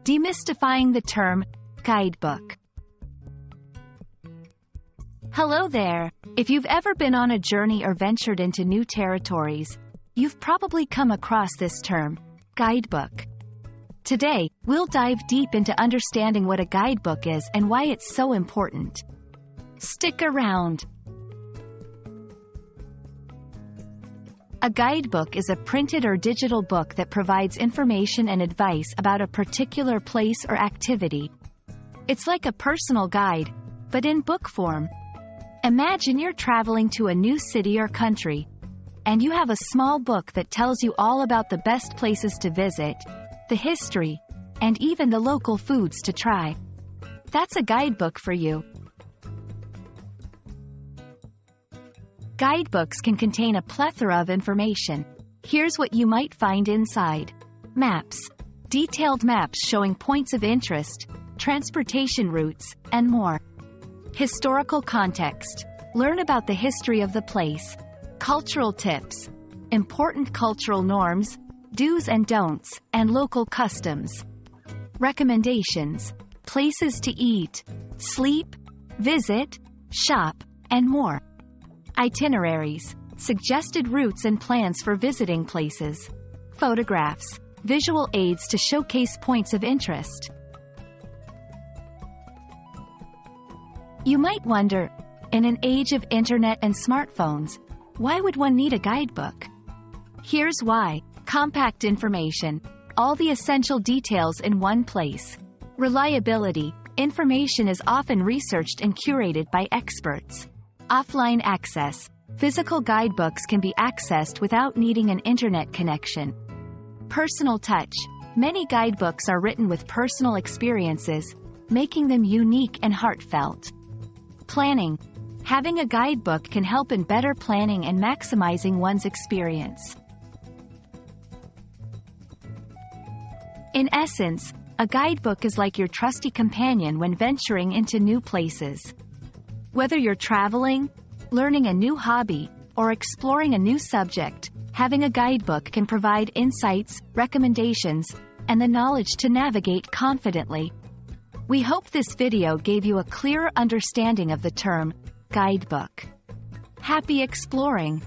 Demystifying the Term Guidebook. Hello there! If you've ever been on a journey or ventured into new territories, you've probably come across this term, guidebook. Today, we'll dive deep into understanding what a guidebook is and why it's so important. Stick around! A guidebook is a printed or digital book that provides information and advice about a particular place or activity. It's like a personal guide, but in book form. Imagine you're traveling to a new city or country, and you have a small book that tells you all about the best places to visit, the history, and even the local foods to try. That's a guidebook for you. Guidebooks can contain a plethora of information. Here's what you might find inside. Maps. Detailed maps showing points of interest, transportation routes, and more. Historical context. Learn about the history of the place. Cultural tips. Important cultural norms, do's and don'ts, and local customs. Recommendations. Places to eat, sleep, visit, shop, and more. Itineraries. Suggested routes and plans for visiting places. Photographs. Visual aids to showcase points of interest. You might wonder, in an age of internet and smartphones, why would one need a guidebook? Here's why. Compact information. All the essential details in one place. Reliability. Information is often researched and curated by experts. Offline access. Physical guidebooks can be accessed without needing an internet connection. Personal touch. Many guidebooks are written with personal experiences, making them unique and heartfelt. Planning. Having a guidebook can help in better planning and maximizing one's experience. In essence, a guidebook is like your trusty companion when venturing into new places. Whether you're traveling, learning a new hobby, or exploring a new subject, having a guidebook can provide insights, recommendations, and the knowledge to navigate confidently. We hope this video gave you a clearer understanding of the term guidebook. Happy exploring!